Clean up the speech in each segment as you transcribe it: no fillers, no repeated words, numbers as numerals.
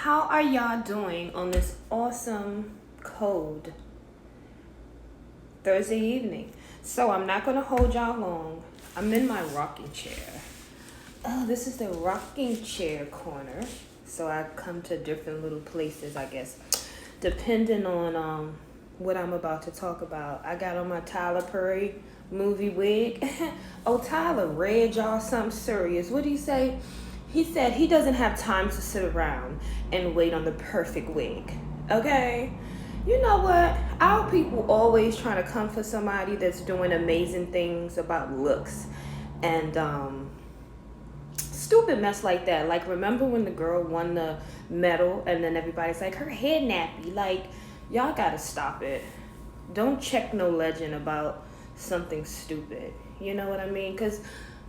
how are y'all doing on this awesome, cold Thursday evening? So I'm not gonna hold y'all long. I'm in my rocking chair. Oh, this is the rocking chair corner. So I come to different little places, I guess, depending on what I'm about to talk about. I got on my Tyler Perry movie wig. Oh, Tyler read y'all something serious. What did he say? He said he doesn't have time to sit around and wait on the perfect wig. Okay? You know what? Our people always trying to come for somebody that's doing amazing things about looks and stupid mess like that. Like, remember when the girl won the medal and then everybody's like, her hair nappy? Like, y'all gotta stop it. Don't check no legend about something stupid. You know what I mean? Because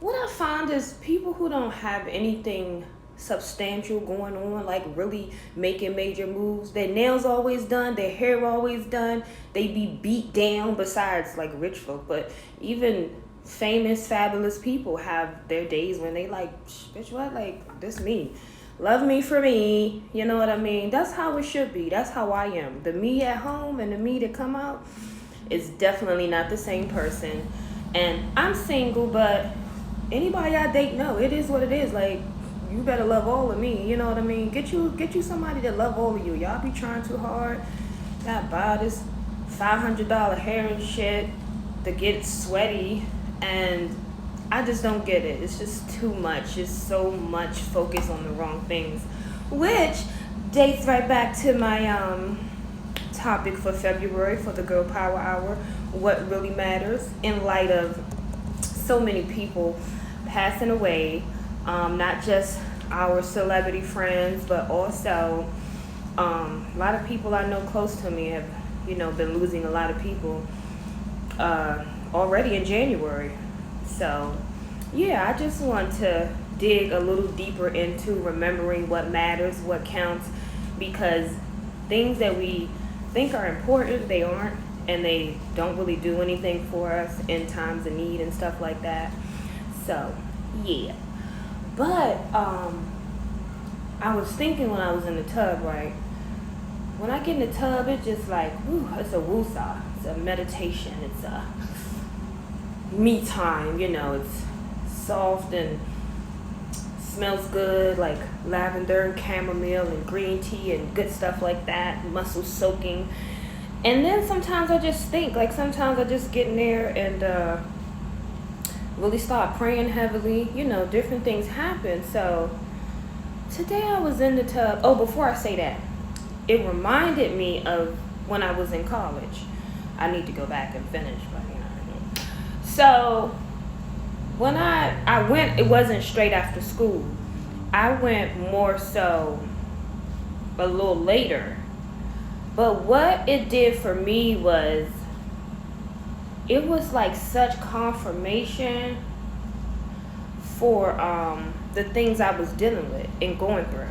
what I find is people who don't have anything substantial going on, like really making major moves, their nails always done, their hair always done, they be beat down, besides like rich folk. But even famous, fabulous people have their days when they like, bitch, what? Like, this me. Love me for me. You know what I mean? That's how it should be. That's how I am. The me at home and the me that come out is definitely not the same person. And I'm single, but anybody I date, no, it is what it is. Like, you better love all of me. You know what I mean? Get you somebody that love all of you. Y'all be trying too hard. Y'all buy this $500 hair and shit to get sweaty, and I just don't get it. It's just too much. It's so much focus on the wrong things, which dates right back to my topic for February for the Girl Power Hour. What really matters in light of so many people passing away, not just our celebrity friends, but also a lot of people I know close to me have, been losing a lot of people already in January. So, yeah, I just want to dig a little deeper into remembering what matters, what counts, because things that we think are important, they aren't, and they don't really do anything for us in times of need and stuff like that. So, yeah. But I was thinking when I was in the tub, right? When I get in the tub, it's just like, whew, it's a woosah. It's a meditation. It's a me time, it's soft and smells good, like lavender and chamomile and green tea and good stuff like that, muscle soaking. And then sometimes I just think, like sometimes I just get in there and really start praying heavily, different things happen. So today I was in the tub. Oh, before I say that, it reminded me of when I was in college. I need to go back and finish, but so when I went, it wasn't straight after school. I went more so a little later. But what it did for me was, it was like such confirmation for the things I was dealing with and going through,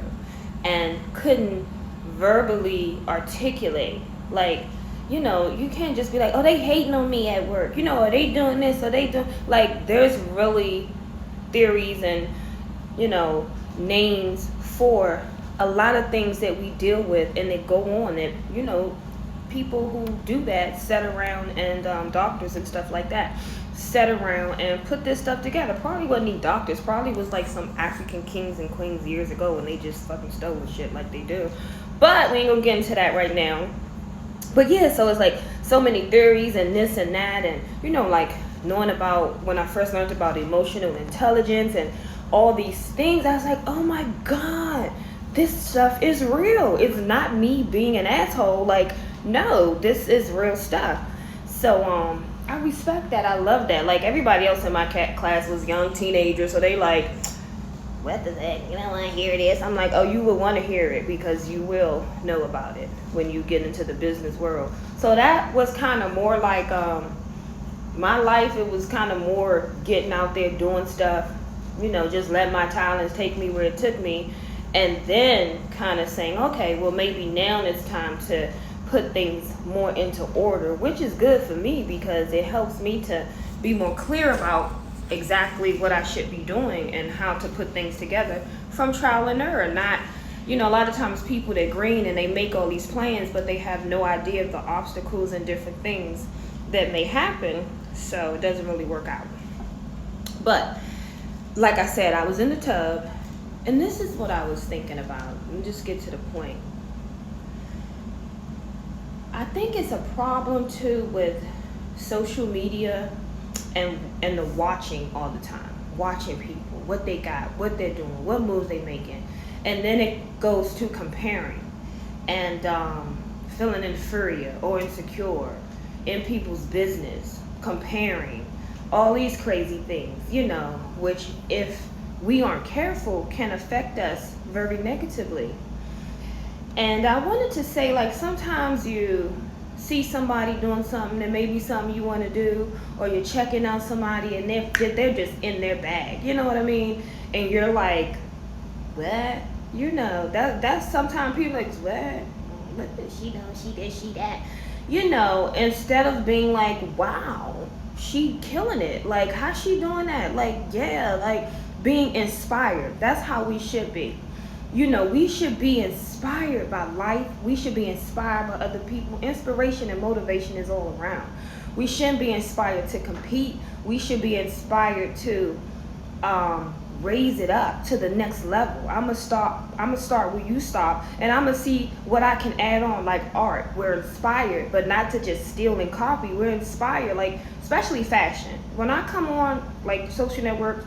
and couldn't verbally articulate. Like, you can't just be like, oh, they hating on me at work. Are they doing this? Are they doing... Like, there's really theories and, names for a lot of things that we deal with and that go on. And, people who do that sit around and doctors and stuff like that sit around and put this stuff together. Probably wasn't even doctors. Probably was like some African kings and queens years ago, and they just fucking stole shit like they do. But we ain't gonna get into that right now. But yeah, so it's like so many theories and this and that, and like knowing about when I first learned about emotional intelligence and all these things, I was like, oh my God, this stuff is real. It's not me being an asshole. Like, no, this is real stuff. So I respect that. I love that. Like, everybody else in my class was young teenagers, so they like, what the heck, you don't want to hear this? I'm like, oh, you will want to hear it because you will know about it when you get into the business world. So that was kind of more like my life. It was kind of more getting out there doing stuff, just let my talents take me where it took me, and then kind of saying, okay, well, maybe now it's time to put things more into order, which is good for me because it helps me to be more clear about exactly what I should be doing and how to put things together from trial and error, not You know, a lot of times people, they're green and they make all these plans, but they have no idea of the obstacles and different things that may happen. So it doesn't really work out. But like I said, I was in the tub, and this is what I was thinking about. Let me just get to the point. I think it's a problem too with social media and the watching all the time, watching people, what they got, what they're doing, what moves they making, and then it goes to comparing and feeling inferior or insecure in people's business, comparing all these crazy things, you know, which if we aren't careful can affect us very negatively. And I wanted to say, like, sometimes you see somebody doing something that may be something you want to do, or you're checking out somebody and they're just in their bag, you know what I mean? And you're like, what? You know, that's sometimes people like, what did she know? She did, she that. You know, instead of being like, wow, she killing it. Like, how's she doing that? Like, yeah, like being inspired. That's how we should be. You know, we should be inspired by life. We should be inspired by other people. Inspiration and motivation is all around. We shouldn't be inspired to compete. We should be inspired to raise it up to the next level. I'm gonna start where you stop, and I'm gonna see what I can add on, like art. We're inspired, but not to just steal and copy. We're inspired, like especially fashion. When I come on like social network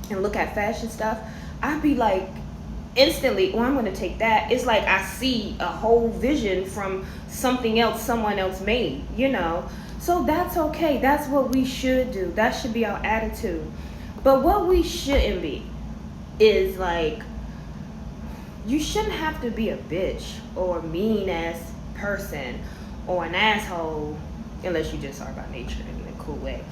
and look at fashion stuff, I'd be like, instantly, oh, I'm going to take that. It's like I see a whole vision from something else someone else made, you know. So that's okay. That's what we should do. That should be our attitude. But what we shouldn't be is like, you shouldn't have to be a bitch or a mean ass person or an asshole, unless you just are by nature in a cool way.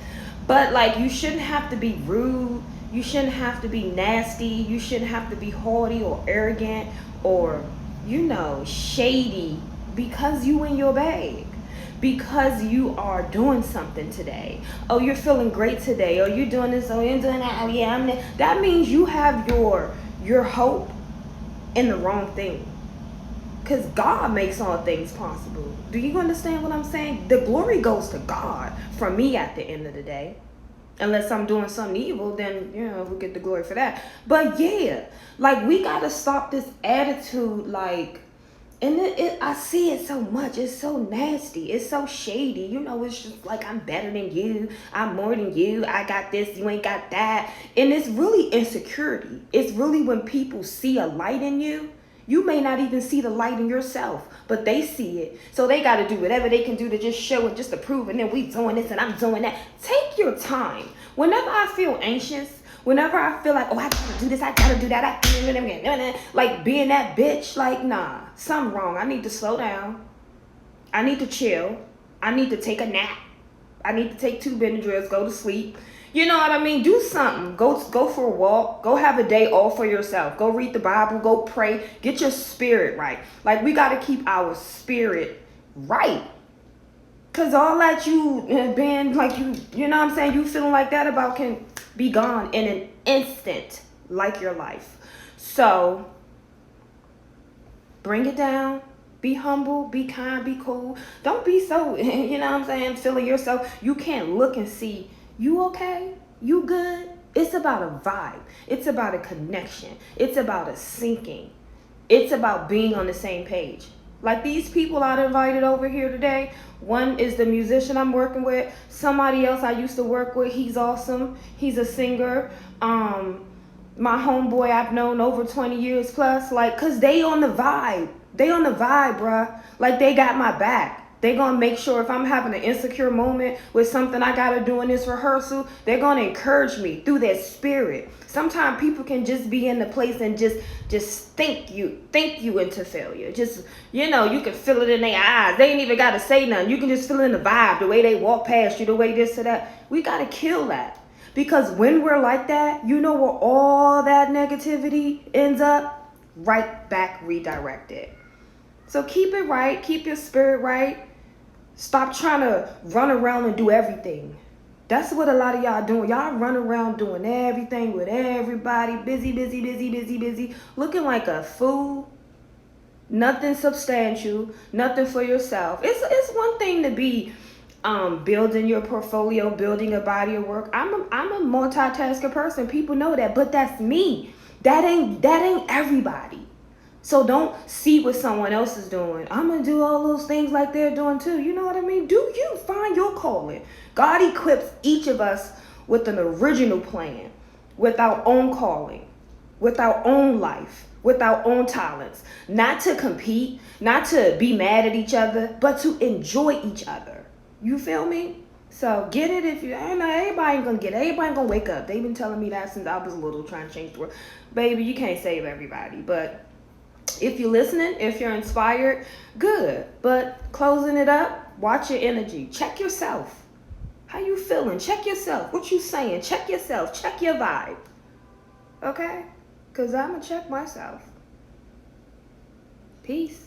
But like, you shouldn't have to be rude. You shouldn't have to be nasty. You shouldn't have to be haughty or arrogant or, you know, shady because you in your bag. Because you are doing something today. Oh, you're feeling great today. Oh, you're doing this. Oh, you're doing that. Oh, yeah, I'm there. That means you have your hope in the wrong thing. Because God makes all things possible. Do you understand what I'm saying? The glory goes to God from me at the end of the day. Unless I'm doing something evil, then, you know, we'll get the glory for that. But yeah, like, we got to stop this attitude, like, and I see it so much. It's so nasty. It's so shady. You know, it's just like, I'm better than you. I'm more than you. I got this. You ain't got that. And it's really insecurity. It's really when people see a light in you. You may not even see the light in yourself, but they see it. So they got to do whatever they can do to just show it, just to prove it. And then we doing this and I'm doing that. Take your time. Whenever I feel anxious, whenever I feel like, oh, I gotta do this, I gotta do that, like being that bitch, like, nah, something wrong. I need to slow down. I need to chill. I need to take a nap. I need to take 2 Benadryls, go to sleep. You know what I mean? Do something. Go for a walk. Go have a day all for yourself. Go read the Bible. Go pray. Get your spirit right. Like, we got to keep our spirit right. Because all that you been, like, you know what I'm saying, you feeling like that about can be gone in an instant, like your life. So, bring it down. Be humble, be kind, be cool. Don't be so, you know what I'm saying, feeling yourself. You can't look and see, you okay? You good? It's about a vibe. It's about a connection. It's about a syncing. It's about being on the same page. Like these people I invited over here today, one is the musician I'm working with. Somebody else I used to work with, he's awesome. He's a singer. My homeboy I've known over 20 years plus. Like, cause they on the vibe. They on the vibe, bruh. Like, they got my back. They gonna make sure if I'm having an insecure moment with something I gotta do in this rehearsal, they're gonna encourage me through their spirit. Sometimes people can just be in the place and just think you into failure. Just, you know, you can feel it in their eyes. They ain't even gotta say nothing. You can just feel it in the vibe, the way they walk past you, the way this or that. We gotta kill that. Because when we're like that, you know where all that negativity ends up? Right back redirected. So keep it right. Keep your spirit right. Stop trying to run around and do everything. That's what a lot of y'all doing. Y'all run around doing everything with everybody, busy, looking like a fool. Nothing substantial, nothing for yourself. It's one thing to be building your portfolio, building a body of work. I'm a multitasker person. People know that, but that's me. That ain't everybody. So don't see what someone else is doing. I'm gonna do all those things like they're doing too. You know what I mean? Do you find your calling? God equips each of us with an original plan, with our own calling, with our own life, with our own talents. Not to compete, not to be mad at each other, but to enjoy each other. You feel me? So get it if you, I know everybody ain't gonna get it. Everybody ain't gonna wake up. They've been telling me that since I was little, trying to change the world. Baby, you can't save everybody, but if you're listening, if you're inspired, good. But closing it up, watch your energy. Check yourself. How you feeling? Check yourself. What you saying? Check yourself. Check your vibe. Okay? Because I'm going to check myself. Peace.